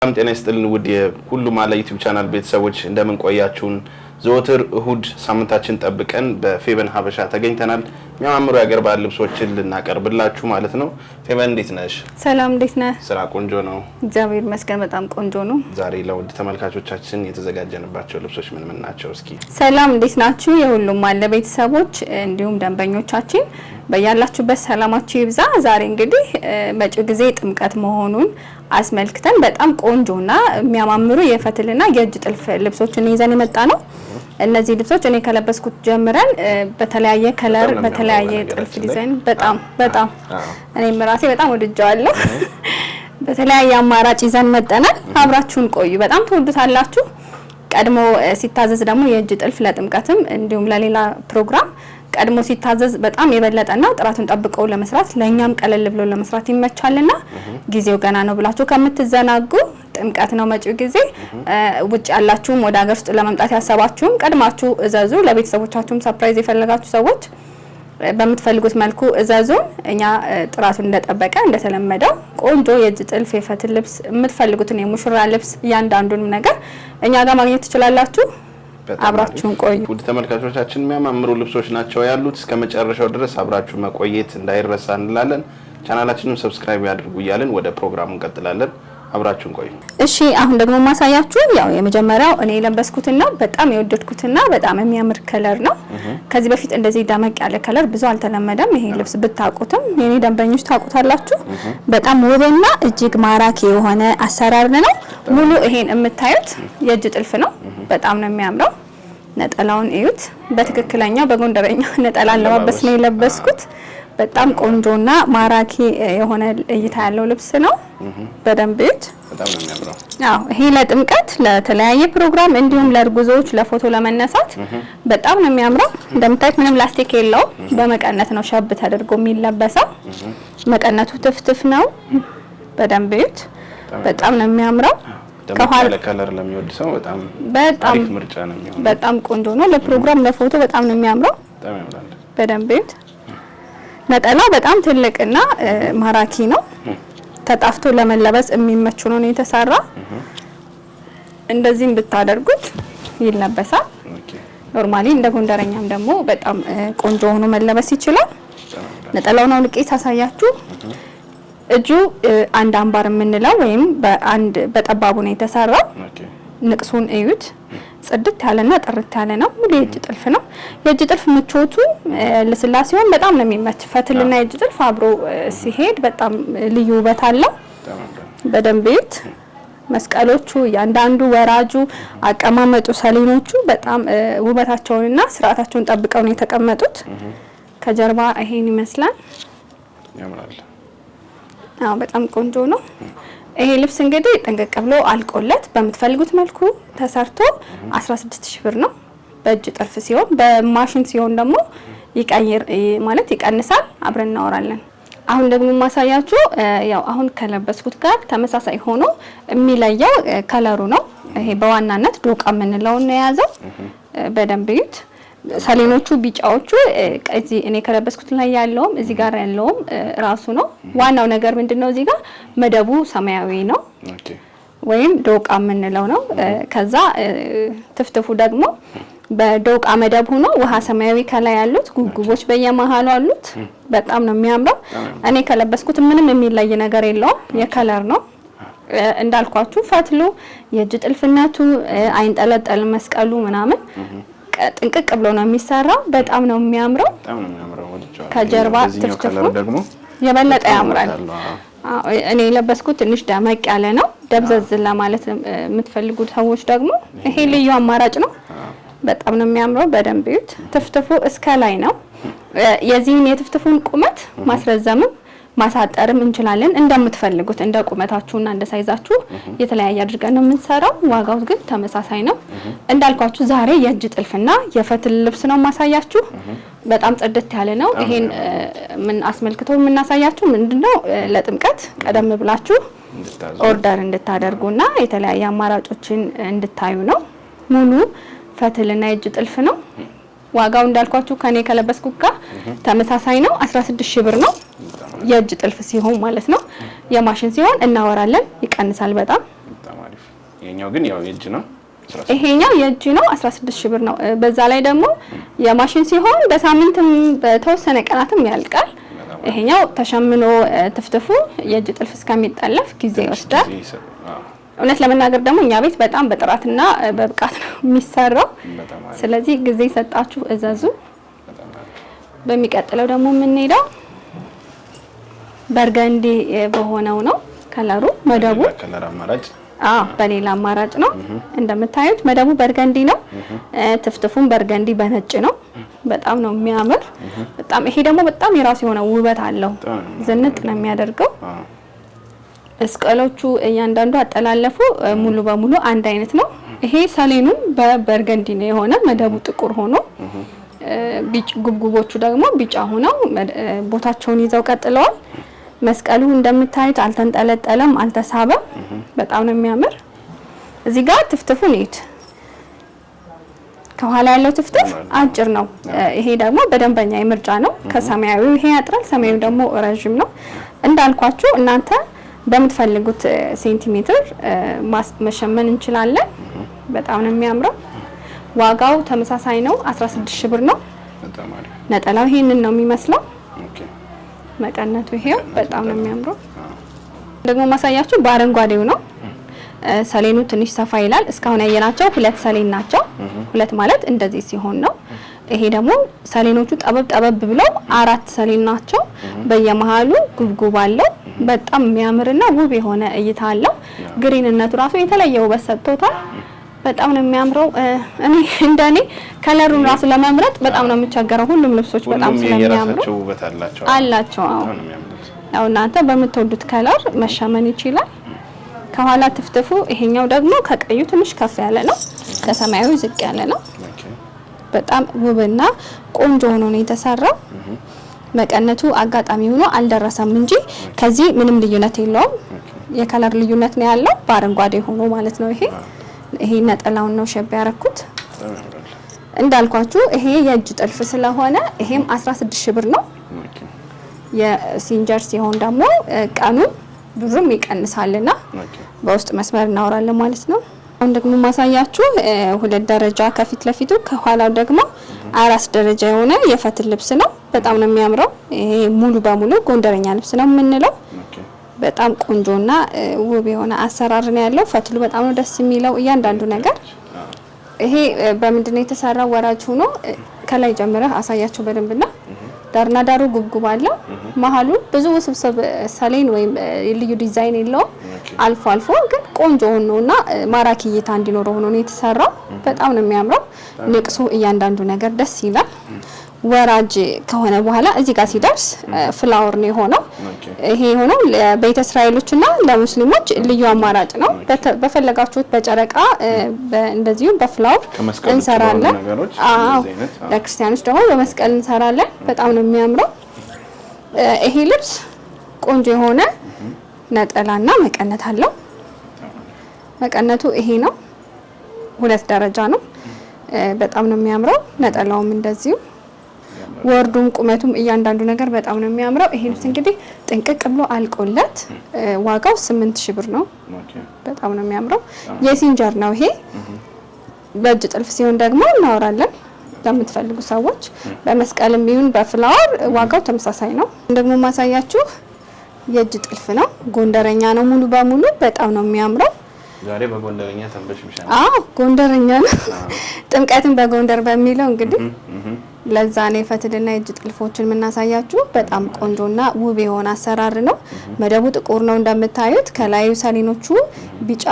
ጤና ይስጥልን ውድ የሁሉ ማለ ዩቲዩብ ቻናል ቤተሰቦች እንደምን ቆያችሁን? ዘወትር እሁድ ሳምንታችን ጠብቀን በፌቨን ሀበሻ ተገኝተናል። የሚያማምሩ የሀገር ባህል ልብሶችን ልናቀርብላችሁ ማለት ነው። ፌቨን እንዴት ነሽ? ሰላም እንዴት ነህ? ስራ ቆንጆ ነው። እግዚአብሔር ይመስገን በጣም ቆንጆ ነው። ዛሬ ለውድ ተመልካቾቻችን የተዘጋጀንባቸው ልብሶች ምን ናቸው? እስኪ ሰላም እንዴት ናችሁ? የሁሉ ማለ ቤተሰቦች እንዲሁም ደንበኞቻችን በያላችሁበት ሰላማችሁ ይብዛ። ዛሬ እንግዲህ መጪው ጊዜ ጥምቀት መሆኑን አስመልክተን በጣም ቆንጆና የሚያማምሩ የፈትልና የእጅ ጥልፍ ልብሶችን ይዘን የመጣ ነው። እነዚህ ልብሶች እኔ ከለበስኩት ጀምረን በተለያየ ከለር በተለያየ ጥልፍ ዲዛይን በጣም እኔም ራሴ በጣም ወድጃለሁ። በተለያየ አማራጭ ይዘን መጠናል። አብራችሁን ቆዩ፣ በጣም ትወዱታላችሁ። ቀድሞ ሲታዘዝ ደግሞ የእጅ ጥልፍ ለጥምቀትም እንዲሁም ለሌላ ፕሮግራም ቀድሞ ሲታዘዝ በጣም የበለጠና ጥራቱን ጠብቀው ለመስራት ለኛም ቀለል ብሎ ለመስራት ይመቻልና ጊዜው ገና ነው ብላችሁ ከምትዘናጉ ጥምቀት ነው መጪው ጊዜ። ውጭ ያላችሁም ወደ ሀገር ውስጥ ለመምጣት ያሰባችሁም ቀድማችሁ እዘዙ። ለቤተሰቦቻችሁም ሰርፕራይዝ የፈለጋችሁ ሰዎች በምትፈልጉት መልኩ እዘዙን። እኛ ጥራቱን እንደጠበቀ እንደተለመደው ቆንጆ የእጅ ጥልፍ የፈትል ልብስ የምትፈልጉትን የሙሽራ ልብስ እያንዳንዱን ነገር እኛ ጋር ማግኘት ትችላላችሁ። አብራችሁን ቆዩ። ውድ ተመልካቾቻችን የሚያማምሩ ልብሶች ናቸው ያሉት። እስከ መጨረሻው ድረስ አብራችሁ መቆየት እንዳይረሳ እንላለን። ቻናላችንን ሰብስክራይብ ያድርጉ እያልን ወደ ፕሮግራሙ እንቀጥላለን። አብራችሁን ቆዩ። እሺ አሁን ደግሞ ማሳያችሁ ያው የመጀመሪያው እኔ ለበስኩትና በጣም የወደድኩትና በጣም የሚያምር ከለር ነው። ከዚህ በፊት እንደዚህ ደመቅ ያለ ከለር ብዙ አልተለመደም። ይሄ ልብስ ብታውቁትም የኔ ደንበኞች ታውቁታላችሁ። በጣም ውብና እጅግ ማራኪ የሆነ አሰራር ነው። ሙሉ ይሄን የምታዩት የእጅ ጥልፍ ነው። በጣም ነው የሚያምረው። ነጠላውን እዩት። በትክክለኛ በጎንደረኛ ነጠላ ለማበስ ነው የለበስኩት። በጣም ቆንጆና ማራኪ የሆነ እይታ ያለው ልብስ ነው። በደንብ እዩት። በጣም ነው የሚያምረው። አዎ ይሄ ለጥምቀት ለተለያየ ፕሮግራም እንዲሁም ለርጉዞች ለፎቶ ለመነሳት በጣም ነው የሚያምረው። እንደምታዩት ምንም ላስቲክ የለውም። በመቀነት ነው ሸብ ተደርጎ የሚለበሰው። መቀነቱ ትፍትፍ ነው። በደንብ እዩት። በጣም ነው የሚያምረው። ከኋላ ከለር ለሚወድ ሰው በጣም አሪፍ ምርጫ ነው የሚሆነው። በጣም ቆንጆ ነው። ለፕሮግራም ለፎቶ በጣም ነው የሚያምረው። በጣም ያምራል። በደንብ እዩት። ነጠላው በጣም ትልቅና ማራኪ ነው። ተጣፍቶ ለመለበስ የሚመች ነው የተሰራ። እንደዚህም ብታደርጉት ይለበሳል። ኖርማሊ እንደ ጎንደረኛም ደግሞ በጣም ቆንጆ ሆኖ መለበስ ይችላል። ነጠላውን አውልቄ ታሳያችሁ። እጁ አንድ አምባር የምንለው ወይም በአንድ በጠባቡ ነው የተሰራው። ንቅሱን እዩት። ጽድት ያለና ጥርት ያለ ነው። ሙሉ የእጅ ጥልፍ ነው። የእጅ ጥልፍ ምቾቱ ለስላሴውን በጣም ነው የሚመች። ፈትልና የእጅ ጥልፍ አብሮ ሲሄድ በጣም ልዩ ውበት አለው። በደንብ እዩት። መስቀሎቹ ያንዳንዱ ወራጁ አቀማመጡ ሰሌኖቹ በጣም ውበታቸውንና ስርዓታቸውን ጠብቀው ነው የተቀመጡት። ከጀርባ ይሄን ይመስላል። ያምራል። አዎ በጣም ቆንጆ ነው። ይሄ ልብስ እንግዲህ ጥንቅቅ ብሎ አልቆለት በምትፈልጉት መልኩ ተሰርቶ 16000 ብር ነው በእጅ ጥልፍ ሲሆን፣ በማሽን ሲሆን ደግሞ ይቀንሳል። አብረን እናወራለን። አሁን ደግሞ ማሳያችሁ ያው አሁን ከለበስኩት ጋር ተመሳሳይ ሆኖ የሚለየው ከለሩ ነው። ይሄ በዋናነት ዶቃ የምንለው ነው የያዘው። በደንብ እዩት። ሰሌኖቹ ቢጫዎቹ እዚህ እኔ ከለበስኩት ላይ ያለውም እዚህ ጋር ያለውም ራሱ ነው። ዋናው ነገር ምንድነው? እዚህ ጋር መደቡ ሰማያዊ ነው ወይም ዶቃ የምንለው ነው። ከዛ ትፍትፉ ደግሞ በዶቃ መደብ ሆኖ ውሃ ሰማያዊ ከላይ ያሉት ጉጉቦች በየመሃሉ አሉት። በጣም ነው የሚያምረው። እኔ ከለበስኩት ምንም የሚለይ ነገር የለውም። የከለር ነው እንዳልኳችሁ። ፈትሉ የእጅ ጥልፍነቱ አይንጠለጠል መስቀሉ ምናምን ጥንቅቅ ብሎ ነው የሚሰራው። በጣም ነው የሚያምረው። ከጀርባ ትፍትፉ ደግሞ የበለጠ ያምራል። እኔ የለበስኩት ትንሽ ደመቅ ያለ ነው። ደብዘዝ ለማለት የምትፈልጉ ሰዎች ደግሞ ይሄ ልዩ አማራጭ ነው። በጣም ነው የሚያምረው። በደንብ እዩት። ትፍትፉ እስከ ላይ ነው። የዚህን የትፍትፉን ቁመት ማስረዘምም ማሳጠርም እንችላለን። እንደምትፈልጉት እንደ ቁመታችሁና እንደ ሳይዛችሁ የተለያየ አድርገን ነው የምንሰራው። ዋጋው ግን ተመሳሳይ ነው። እንዳልኳችሁ ዛሬ የእጅ ጥልፍና የፈትል ልብስ ነው ማሳያችሁ። በጣም ጽድት ያለ ነው። ይሄን ምን አስመልክተው የምናሳያችሁ ምንድነው ለጥምቀት ቀደም ብላችሁ ኦርደር እንድታደርጉና የተለያየ አማራጮችን እንድታዩ ነው። ሙሉ ፈትልና የእጅ ጥልፍ ነው። ዋጋው እንዳልኳችሁ ከኔ ከለበስኩት ጋር ተመሳሳይ ነው። 16000 ብር ነው የእጅ ጥልፍ ሲሆን ማለት ነው። የማሽን ሲሆን እናወራለን፣ ይቀንሳል በጣም ይሄኛው ግን ያው የእጅ ነው። ይሄኛው የእጅ ነው 16000 ብር ነው። በዛ ላይ ደግሞ የማሽን ሲሆን በሳምንትም በተወሰነ ቀናትም ያልቃል። ይሄኛው ተሸምኖ ትፍትፉ የእጅ ጥልፍ እስከሚጠለፍ ጊዜ ይወስዳል። እውነት ለመናገር ደግሞ እኛ ቤት በጣም በጥራትና በብቃት ነው የሚሰራው። ስለዚህ ጊዜ ሰጣችሁ እዘዙ። በሚቀጥለው ደግሞ የምንሄደው በርገንዲ በሆነው ነው ከለሩ መደቡ ከለር አማራጭ በሌላ አማራጭ ነው። እንደምታዩት መደቡ በርገንዲ ነው። ትፍትፉም በርገንዲ በነጭ ነው። በጣም ነው የሚያምር። በጣም ይሄ ደግሞ በጣም የራሱ የሆነ ውበት አለው። ዝንጥ ነው የሚያደርገው። መስቀሎቹ እያንዳንዱ አጠላለፉ ሙሉ በሙሉ አንድ አይነት ነው። ይሄ ሰሌኑም በበርገንዲ ነው የሆነ መደቡ ጥቁር ሆኖ ቢጭ ጉብጉቦቹ ደግሞ ቢጫ ሆነው ቦታቸውን ይዘው ቀጥለዋል። መስቀሉ እንደምታዩት አልተንጠለጠለም፣ አልተሳበም። በጣም ነው የሚያምር። እዚህ ጋር ትፍትፉን እዩት። ከኋላ ያለው ትፍትፍ አጭር ነው። ይሄ ደግሞ በደንበኛ የምርጫ ነው። ከሰማያዊው ይሄ ያጥራል፣ ሰማያዊው ደግሞ ረጅም ነው። እንዳልኳችሁ እናንተ በምትፈልጉት ሴንቲሜትር መሸመን እንችላለን። በጣም ነው የሚያምረው። ዋጋው ተመሳሳይ ነው፣ 16000 ብር ነው። ነጠላው ይሄንን ነው የሚመስለው። መቀነቱ ይሄው በጣም ነው የሚያምረው። ደግሞ ማሳያችሁ በአረንጓዴው ነው። ሰሌኑ ትንሽ ሰፋ ይላል። እስካሁን ያየናቸው 2 ሰሌን ናቸው። 2 ማለት እንደዚህ ሲሆን ነው። ይሄ ደግሞ ሰሌኖቹ ጠበብ ብለው 4 ሰሌን ናቸው። በየመሃሉ ጉብጉብ አለው። በጣም የሚያምርና ውብ የሆነ እይታ አለው። ግሪንነቱ ራሱ የተለየ ውበት ሰጥቶታል። በጣም ነው የሚያምረው። እኔ እንደኔ ከለሩን ራሱ ለመምረጥ በጣም ነው የምቸገረው። ሁሉም ልብሶች በጣም ስለሚያምሩ አላቸው። ያው እናንተ በምትወዱት ከለር መሸመን ይችላል። ከኋላ ትፍትፉ ይሄኛው ደግሞ ከቀዩ ትንሽ ከፍ ያለ ነው፣ ከሰማያዊ ዝቅ ያለ ነው። በጣም ውብና ቆንጆ ሆኖ ነው የተሰራው። መቀነቱ አጋጣሚ ሆኖ አልደረሰም እንጂ ከዚህ ምንም ልዩነት የለውም። የከለር ልዩነት ነው ያለው በአረንጓዴ ሆኖ ማለት ነው። ይሄ ነጠላውን ነው ሸብ ያረኩት። እንዳልኳችሁ ይሄ የእጅ ጥልፍ ስለሆነ ይሄም 16000 ብር ነው። የሲንጀር ሲሆን ደግሞ ቀኑን ብዙም ይቀንሳልና በውስጥ መስመር እናወራለን ማለት ነው። አሁን ደግሞ ማሳያችሁ 2 ደረጃ ከፊት ለፊቱ ከኋላው ደግሞ 4 ደረጃ የሆነ የፈትል ልብስ ነው። በጣም ነው የሚያምረው። ይሄ ሙሉ በሙሉ ጎንደረኛ ልብስ ነው የምንለው። በጣም ቆንጆና ውብ የሆነ አሰራር ነው ያለው። ፈትሉ በጣም ነው ደስ የሚለው እያንዳንዱ ነገር። ይሄ በምንድነው የተሰራው? ወራጅ ሆኖ ከላይ ጀምረህ አሳያቸው በደንብና ዳርና ዳሩ ጉብጉብ አለው። መሀሉ ብዙ ውስብስብ ሰሌን ወይም ልዩ ዲዛይን የለውም። አልፎ አልፎ ግን ቆንጆ ሆኖና ማራኪ እይታ እንዲኖረው ሆኖ ነው የተሰራው። በጣም ነው የሚያምረው። ንቅሱ እያንዳንዱ ነገር ደስ ይላል። ወራጅ ከሆነ በኋላ እዚህ ጋር ሲደርስ ፍላወር ነው የሆነው። ይሄ የሆነው ለቤተ እስራኤሎችና ለሙስሊሞች ልዩ አማራጭ ነው። በፈለጋችሁት በጨረቃ እንደዚሁ በፍላወር እንሰራለን። ለክርስቲያኖች ደግሞ በመስቀል እንሰራለን። በጣም ነው የሚያምረው። ይሄ ልብስ ቆንጆ የሆነ ነጠላና መቀነት አለው። መቀነቱ ይሄ ነው፣ 2 ደረጃ ነው። በጣም ነው የሚያምረው። ነጠላውም እንደዚሁ ወርዱም ቁመቱም እያንዳንዱ ነገር በጣም ነው የሚያምረው። ይሄ ልብስ እንግዲህ ጥንቅቅ ብሎ አልቆለት ዋጋው 8000 ብር ነው። በጣም ነው የሚያምረው። የሲንጀር ነው ይሄ። በእጅ ጥልፍ ሲሆን ደግሞ እናወራለን ለምትፈልጉ ሰዎች። በመስቀልም ይሁን በፍላወር ዋጋው ተመሳሳይ ነው። ደግሞ ማሳያችሁ የእጅ ጥልፍ ነው። ጎንደረኛ ነው ሙሉ በሙሉ። በጣም ነው የሚያምረው። ዛሬ በጎንደረኛ ተንበሽብሻል። ጎንደረኛ ነው። ጥምቀትን በጎንደር በሚለው እንግዲህ ለዛ ነው የፈትልና የእጅ ጥልፎችን የምናሳያችሁ። በጣም ቆንጆና ውብ የሆነ አሰራር ነው። መደቡ ጥቁር ነው እንደምታዩት። ከላዩ ሰሌኖቹ ቢጫ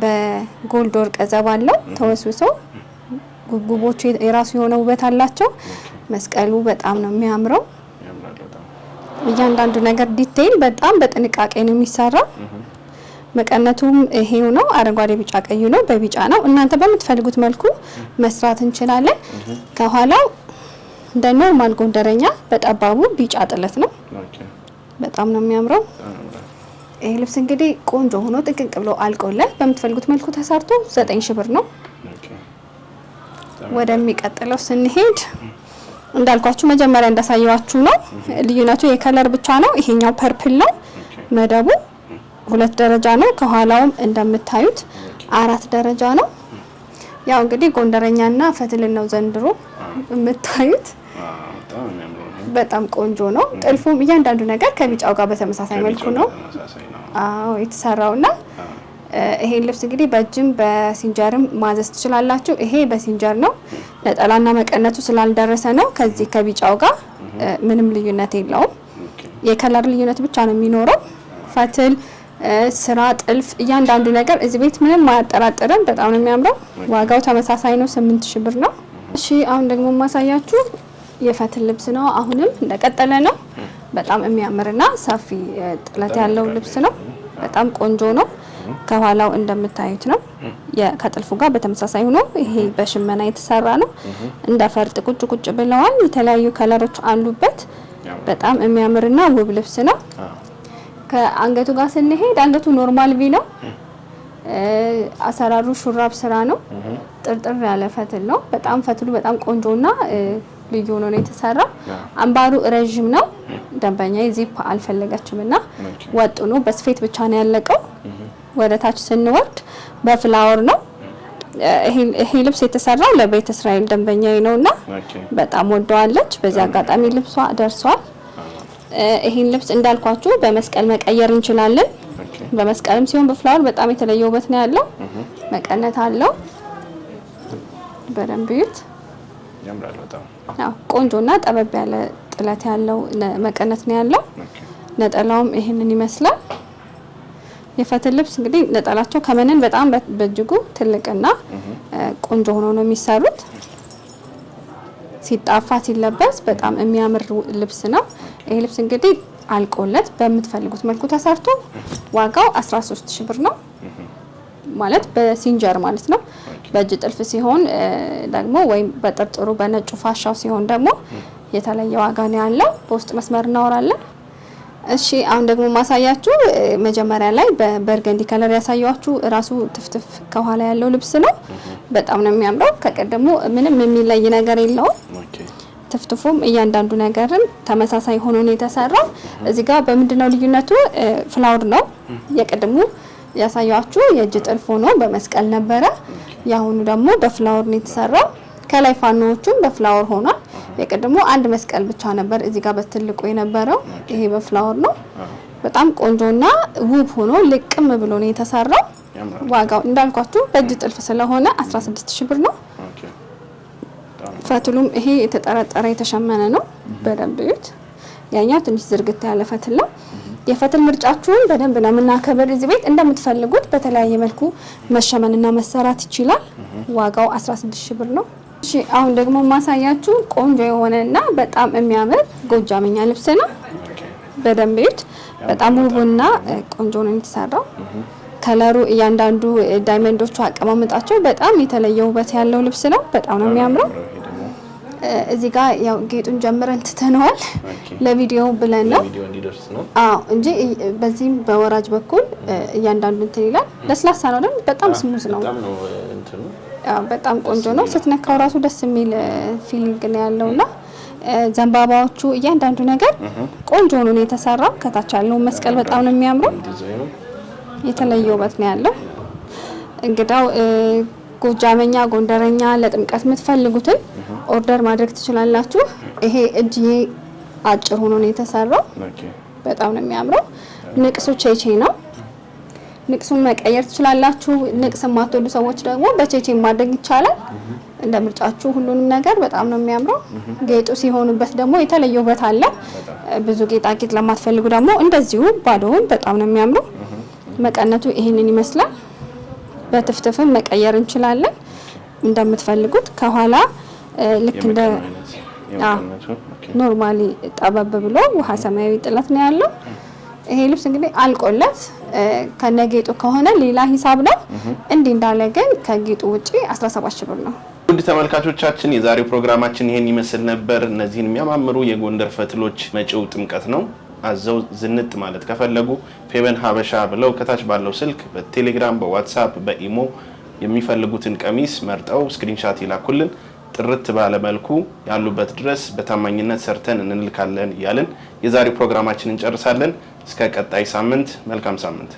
በጎልድ ወርቅ ዘብ አለው ተወስውሶ። ጉብጉቦቹ የራሱ የሆነ ውበት አላቸው። መስቀሉ በጣም ነው የሚያምረው። እያንዳንዱ ነገር ዲቴይል በጣም በጥንቃቄ ነው የሚሰራው። መቀነቱም ይሄው ነው። አረንጓዴ ቢጫ ቀዩ ነው። በቢጫ ነው። እናንተ በምትፈልጉት መልኩ መስራት እንችላለን። ከኋላው እንደ ኖርማል ጎንደረኛ በጠባቡ ቢጫ ጥለት ነው። በጣም ነው የሚያምረው። ይሄ ልብስ እንግዲህ ቆንጆ ሆኖ ጥንቅቅ ብሎ አልቆለት በምትፈልጉት መልኩ ተሰርቶ 9000 ብር ነው። ወደሚቀጥለው ስንሄድ እንዳልኳችሁ መጀመሪያ እንዳሳየዋችሁ ነው። ልዩነቱ የከለር ብቻ ነው። ይሄኛው ፐርፕል ነው መደቡ። 2 ደረጃ ነው። ከኋላውም እንደምታዩት 4 ደረጃ ነው። ያው እንግዲህ ጎንደረኛና ፈትልን ነው ዘንድሮ የምታዩት። በጣም ቆንጆ ነው። ጥልፉም እያንዳንዱ ነገር ከቢጫው ጋር በተመሳሳይ መልኩ ነው የተሰራውና ይሄ ልብስ እንግዲህ በእጅም በሲንጀርም ማዘዝ ትችላላችሁ። ይሄ በሲንጀር ነው። ነጠላና መቀነቱ ስላልደረሰ ነው። ከዚህ ከቢጫው ጋር ምንም ልዩነት የለውም። የከለር ልዩነት ብቻ ነው የሚኖረው። ፈትል፣ ስራ፣ ጥልፍ እያንዳንዱ ነገር እዚህ ቤት ምንም አያጠራጥርም። በጣም ነው የሚያምረው። ዋጋው ተመሳሳይ ነው፣ 8000 ብር ነው። እሺ አሁን ደግሞ ማሳያችሁ የፈትል ልብስ ነው። አሁንም እንደቀጠለ ነው። በጣም የሚያምርና ሰፊ ጥለት ያለው ልብስ ነው። በጣም ቆንጆ ነው። ከኋላው እንደምታዩት ነው። ከጥልፉ ጋር በተመሳሳይ ሆኖ ይሄ በሽመና የተሰራ ነው። እንደ ፈርጥ ቁጭ ቁጭ ብለዋል። የተለያዩ ከለሮች አሉበት። በጣም የሚያምርና ውብ ልብስ ነው። ከአንገቱ ጋር ስንሄድ አንገቱ ኖርማል ቪ ነው። አሰራሩ ሹራብ ስራ ነው። ጥርጥር ያለ ፈትል ነው። በጣም ፈትሉ በጣም ቆንጆና ልዩ ሆኖ ነው የተሰራ። አምባሩ ረጅም ነው። ደንበኛ ዚፕ አልፈለገችምና ወጥ ነው። በስፌት ብቻ ነው ያለቀው። ወደ ታች ስንወርድ በፍላወር ነው። ይሄ ልብስ የተሰራው ለቤተ እስራኤል ደንበኛዬ ነውና በጣም ወደዋለች። በዚህ አጋጣሚ ልብሷ ደርሷል። ይሄን ልብስ እንዳልኳችሁ በመስቀል መቀየር እንችላለን። በመስቀልም ሲሆን በፍላወር በጣም የተለየ ውበት ነው ያለው። መቀነት አለው። በደንብ ይዩት። ያምራል በጣም። ቆንጆና ጠበብ ያለ ጥለት ያለው መቀነት ነው ያለው። ነጠላውም ይሄንን ይመስላል። የፈትል ልብስ እንግዲህ ነጠላቸው ከመነን በጣም በእጅጉ ትልቅና ቆንጆ ሆኖ ነው የሚሰሩት። ሲጣፋ ሲለበስ በጣም የሚያምር ልብስ ነው። ይሄ ልብስ እንግዲህ አልቆለት በምትፈልጉት መልኩ ተሰርቶ ዋጋው 13000 ብር ነው። ማለት በሲንጀር ማለት ነው። በእጅ ጥልፍ ሲሆን ደግሞ ወይም በጥርጥሩ በነጩ ፋሻው ሲሆን ደግሞ የተለየ ዋጋ ነው ያለው። በውስጥ መስመር እናወራለን። እሺ አሁን ደግሞ ማሳያችሁ መጀመሪያ ላይ በበርገንዲ ከለር ያሳያችሁ ራሱ ትፍትፍ ከኋላ ያለው ልብስ ነው። በጣም ነው የሚያምረው። ከቀደሙ ምንም የሚለይ ነገር የለውም። ትፍትፉም እያንዳንዱ ነገርም ተመሳሳይ ሆኖ ነው የተሰራው። እዚህ ጋር በምንድነው ልዩነቱ? ፍላወር ነው። የቀደሙ ያሳያችሁ የእጅ ጥልፍ ሆኖ በመስቀል ነበረ። ያሁኑ ደግሞ በፍላወር ነው የተሰራው። ከላይ ፋኖዎቹም በፍላወር ሆኗል። የቀደሙ አንድ መስቀል ብቻ ነበር እዚህ ጋር በትልቁ የነበረው። ይሄ በፍላወር ነው። በጣም ቆንጆና ውብ ሆኖ ልቅም ብሎ ነው የተሰራው። ዋጋው እንዳልኳችሁ በእጅ ጥልፍ ስለሆነ 16000 ብር ነው። ፈትሉም ይሄ የተጠረጠረ የተሸመነ ነው። በደንብ እዩት። ያኛው ትንሽ ዝርግት ያለ ፈትል ነው። የፈትል ምርጫችሁን በደንብ ነው የምናከብር እዚህ ቤት። እንደምትፈልጉት በተለያየ መልኩ መሸመንና መሰራት ይችላል። ዋጋው 16000 ብር ነው። እሺ አሁን ደግሞ ማሳያችሁ ቆንጆ የሆነና በጣም የሚያምር ጎጃመኛ ልብስ ነው። በደንብ እዩት። በጣም ውብና ቆንጆ ነው የተሰራው። ከለሩ እያንዳንዱ ዳይመንዶቹ አቀማመጣቸው በጣም የተለየ ውበት ያለው ልብስ ነው። በጣም ነው የሚያምረው። እዚህ ጋር ያው ጌጡን ጀምረን ትተነዋል ለቪዲዮ ብለን ነው እንጂ በዚህም በወራጅ በኩል እያንዳንዱ እንትን ይላል። ለስላሳ ነው አይደል? በጣም ስሙዝ ነው። በጣም ቆንጆ ነው። ስትነካው ራሱ ደስ የሚል ፊሊንግ ነው ያለውና ዘንባባዎቹ እያንዳንዱ ነገር ቆንጆ ነው የተሰራው። ከታች ያለው መስቀል በጣም ነው የሚያምረው። የተለየ ውበት ነው ያለው። እንግዳው ጎጃመኛ፣ ጎንደረኛ ለጥምቀት የምትፈልጉትን ኦርደር ማድረግ ትችላላችሁ። ይሄ እጅዬ አጭር ሆኖ ነው የተሰራው። በጣም ነው የሚያምረው። ንቅሱ ቼቼ ነው። ንቅሱን መቀየር ትችላላችሁ። ንቅስ የማትወዱ ሰዎች ደግሞ በቼቼ ማድረግ ይቻላል። እንደ ምርጫችሁ ሁሉንም ነገር በጣም ነው የሚያምረው። ጌጡ ሲሆኑበት ደግሞ የተለየ ውበት አለ። ብዙ ጌጣጌጥ ለማትፈልጉ ደግሞ እንደዚሁ ባዶውን በጣም ነው የሚያምረው። መቀነቱ ይሄንን ይመስላል። በትፍትፍም መቀየር እንችላለን እንደምትፈልጉት። ከኋላ ልክ እንደ ኖርማሊ ጠበብ ብሎ ውሃ ሰማያዊ ጥለት ነው ያለው። ይሄ ልብስ እንግዲህ አልቆለት ከነጌጡ ከሆነ ሌላ ሂሳብ ነው። እንዲህ እንዳለ ግን ከጌጡ ውጪ 17000 ብር ነው። ውድ ተመልካቾቻችን የዛሬው ፕሮግራማችን ይሄን ይመስል ነበር። እነዚህን የሚያማምሩ የጎንደር ፈትሎች መጪው ጥምቀት ነው አዘው ዝንጥ ማለት ከፈለጉ ፌበን ሀበሻ ብለው ከታች ባለው ስልክ በቴሌግራም፣ በዋትስአፕ፣ በኢሞ የሚፈልጉትን ቀሚስ መርጠው ስክሪንሻት ይላኩልን። ጥርት ባለ መልኩ ያሉበት ድረስ በታማኝነት ሰርተን እንልካለን እያልን የዛሬው ፕሮግራማችንን እንጨርሳለን። እስከ ቀጣይ ሳምንት መልካም ሳምንት።